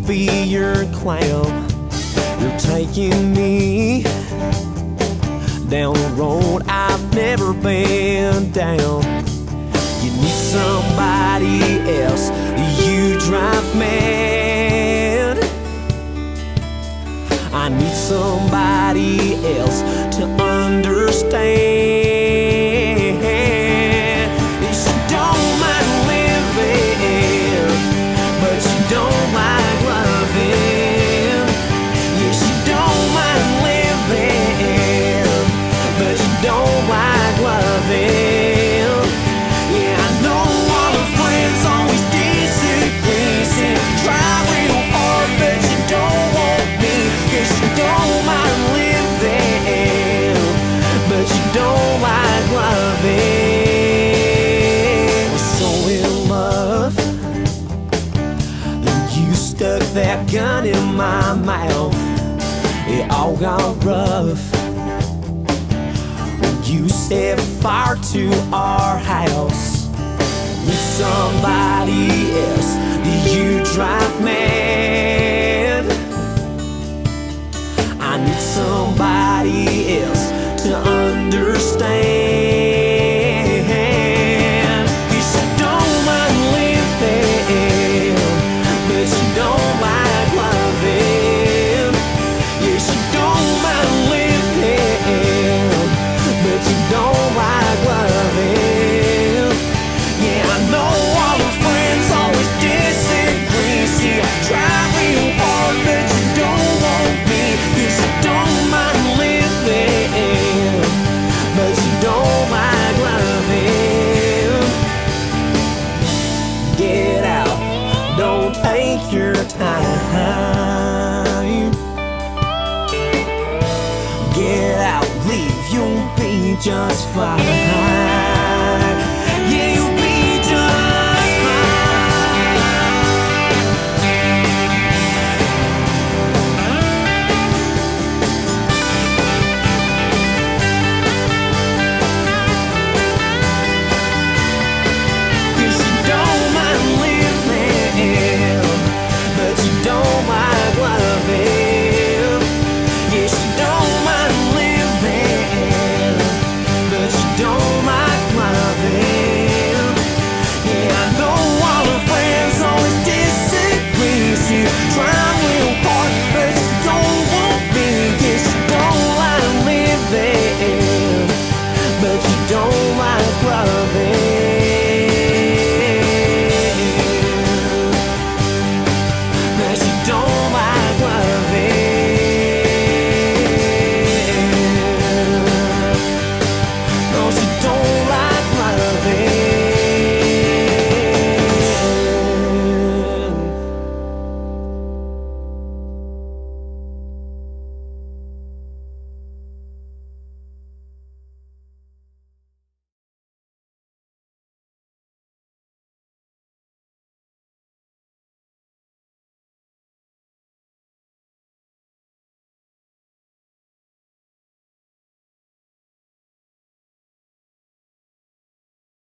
be your clown. You're taking me down the road I've never been down. You need somebody else, you drive mad. I need somebody else to understand. She don't mind living, but she don't like loving. Yeah, she don't mind living, but she don't like loving. Yeah, I know all her friends always disagree, say try real hard, but she don't want me. Yeah, she don't mind living, but she don't like loving. We're so in love, and you stuck that gun in my mouth. It all got rough. You set fire to our house. Need somebody else, you drive mad. I need somebody else to understand. Yeah, she don't mind living, but she don't like loving. Yeah, she don't mind living, but you don't like loving. Yeah, I know all her friends always disagree. See, I try real hard, but you don't want me. Yeah, she don't mind living, but you don't like loving. Get out, don't take your time. Get out, leave, you'll be just fine. Yeah, you'll be just fine. Yeah, she don't mind living, but you don't like loving. Yeah, she don't mind living, but she don't like loving. Yeah, I know all her friends always disagree. She try real hard, but she don't want me. Yeah, she don't like living, but she don't like loving.